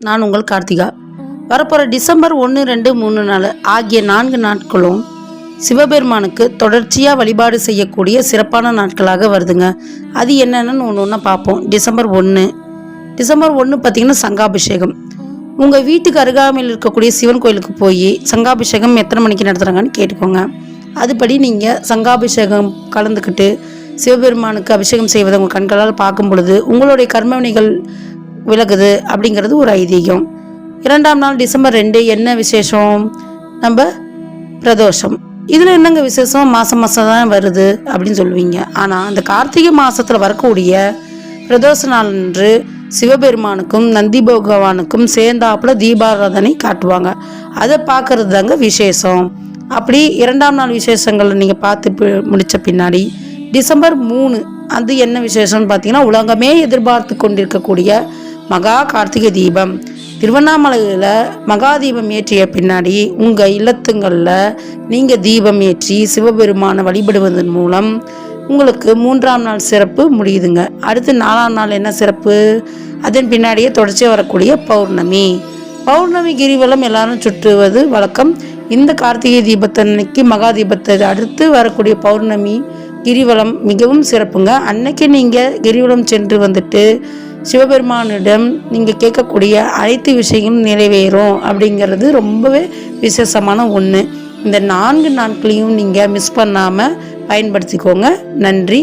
நான் உங்கள் கார்த்திகா. வரப்போகிற டிசம்பர் 1, 2, 3, 4 ஆகிய 4 நாட்களும் சிவபெருமானுக்கு தொடர்ச்சியாக வழிபாடு செய்யக்கூடிய சிறப்பான நாட்களாக வருதுங்க. அது என்னென்னு ஒன்று ஒன்றா பார்ப்போம். டிசம்பர் 1 பார்த்திங்கன்னா சங்காபிஷேகம். உங்கள் வீட்டுக்கு அருகாமையில் இருக்கக்கூடிய சிவன் கோயிலுக்கு போய் சங்காபிஷேகம் எத்தனை மணிக்கு நடத்துகிறாங்கன்னு கேட்டுக்கோங்க. அதுபடி நீங்கள் சங்காபிஷேகம் கலந்துக்கிட்டு சிவபெருமானுக்கு அபிஷேகம் செய்வதை உங்கள் கண்களால் பார்க்கும் பொழுது உங்களுடைய கர்மவினைகள் விலகுது அப்படிங்கிறது ஒரு ஐதீகம். 2ஆம் நாள் டிசம்பர் 2 என்ன விசேஷம்? நம்ம பிரதோஷம். இதில் என்னங்க விசேஷம்? மாதம் தான் வருது அப்படின்னு சொல்லுவீங்க. ஆனால் அந்த கார்த்திகை மாதத்தில் வரக்கூடிய பிரதோஷ நாள் அன்று சிவபெருமானுக்கும் நந்தி பகவானுக்கும் சேர்ந்தாப்புல தீபாராதனை காட்டுவாங்க. அதை பார்க்கறது தாங்க விசேஷம். அப்படி 2ஆம் நாள் விசேஷங்களை நீங்கள் பார்த்து முடித்த பின்னாடி டிசம்பர் 3 அது என்ன விசேஷம்னு பார்த்தீங்கன்னா உலகமே எதிர்பார்த்து கொண்டிருக்கக்கூடிய மகா கார்த்திகை தீபம். திருவண்ணாமலையில் மகா தீபம் ஏற்றிய பின்னாடி உங்கள் இல்லத்துங்களில் நீங்கள் தீபம் ஏற்றி சிவபெருமானை வழிபடுவதன் மூலம் உங்களுக்கு 3ஆம் நாள் சிறப்பு முடியுதுங்க. அடுத்து 4ஆம் நாள் என்ன சிறப்பு? அதன் பின்னாடியே தொடர்ச்சியாக வரக்கூடிய பௌர்ணமி கிரிவலம் எல்லாரும் சுற்றுவது வழக்கம். இந்த கார்த்திகை தீபத்தன்னைக்கு மகா தீபத்தை அடுத்து வரக்கூடிய பௌர்ணமி கிரிவலம் மிகவும் சிறப்புங்க. அன்னைக்கு நீங்கள் கிரிவலம் சென்று வந்துட்டு சிவபெருமானிடம் நீங்கள் கேட்கக்கூடிய அனைத்து விஷயங்களும் நிறைவேறும் அப்படிங்கிறது ரொம்பவே விசேஷமான ஒன்று. இந்த 4 நாட்களையும் நீங்கள் மிஸ் பண்ணாமல் பயன்படுத்திக்கோங்க. நன்றி.